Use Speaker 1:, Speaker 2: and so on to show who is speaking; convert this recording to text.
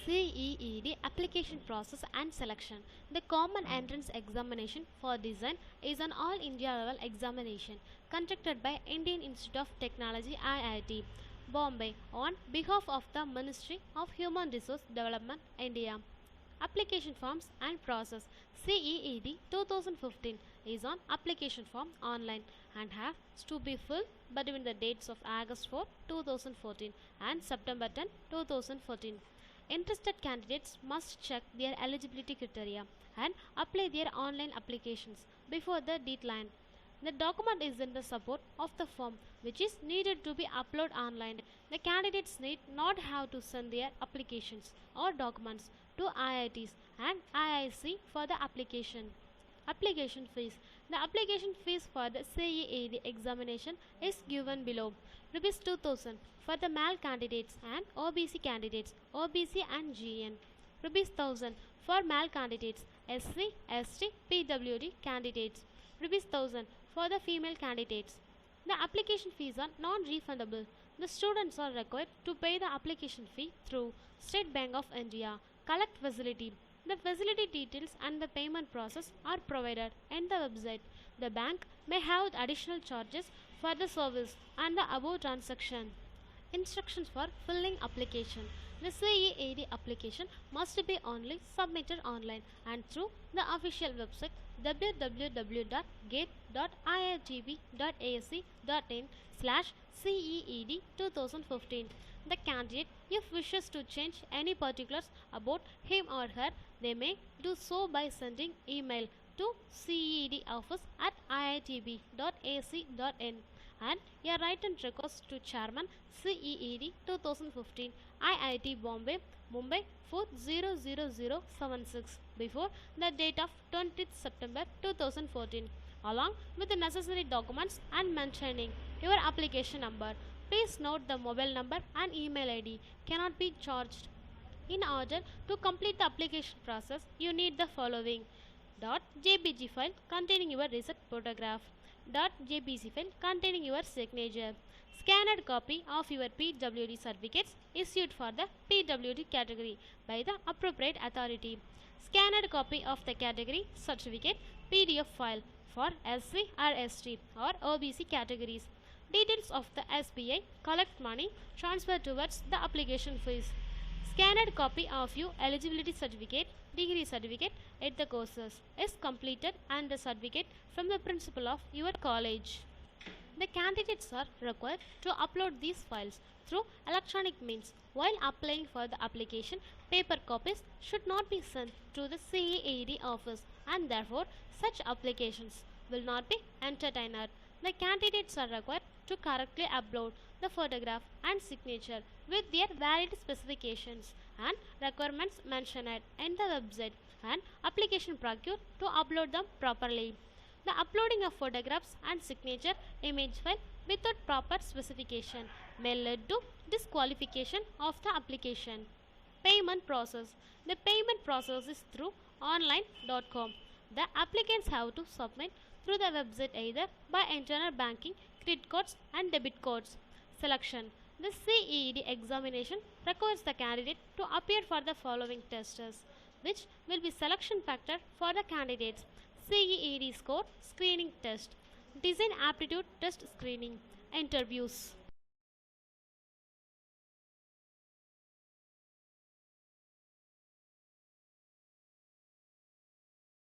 Speaker 1: CEED application process and selection. The common entrance examination for design is an all India level examination conducted by Indian Institute of Technology IIT, Bombay on behalf of the Ministry of Human Resource Development, India. Application forms and process. CEED 2015 is on application form online and has to be filled between the dates of August 4, 2014 and September 10, 2014. Interested candidates must check their eligibility criteria and apply their online applications before the deadline. The document is in the support of the form which is needed to be uploaded online. The candidates need not have to send their applications or documents to IITs and IIC for the application. Application fees. The application fees for the CEED examination is given below. Rupees 2000 for the male candidates and OBC candidates, OBC and GN. Rupees 1000 for male candidates, SC, ST, PWD candidates. Rupees 1000 for the female candidates. The application fees are non-refundable. The students are required to pay the application fee through State Bank of India Collect facility. The facility details and the payment process are provided in the website. The bank may have additional charges for the service and the above transaction. Instructions for filling application. The CEED application must be only submitted online and through the official website www.gate.iitb.ac.in/CEED 2015. The candidate, if wishes to change any particulars about him or her, they may do so by sending email to ceedoffice@iitb.ac.in and a written request to Chairman CEED 2015 IIT Bombay Mumbai 400076 before the date of 20th September 2014 along with the necessary documents and mentioning your application number. Please note the mobile number and email ID cannot be charged. In order to complete the application process, you need the following: .jpg file containing your recent photograph, .jpg file containing your signature, scanned copy of your PWD certificates issued for the PWD category by the appropriate authority, scanned copy of the category certificate PDF file for SC or ST or OBC categories, details of the SBI collect money transferred towards the application fees, scanned copy of your eligibility certificate, degree certificate at the courses is completed and the certificate from the principal of your college. The candidates are required to upload these files through electronic means. While applying for the application, paper copies should not be sent to the CEED office and therefore such applications will not be entertained. The candidates are required to correctly upload the photograph and signature with their valid specifications and requirements mentioned in the website and application procured to upload them properly. The uploading of photographs and signature image file without proper specification may lead to disqualification of the application. Payment process. The payment process is through online.com. The applicants have to submit through the website either by internet banking, credit cards and debit cards. Selection. The CEED examination requires the candidate to appear for the following tests, which will be selection factor for the candidates: CEED score screening test, design aptitude test screening, interviews.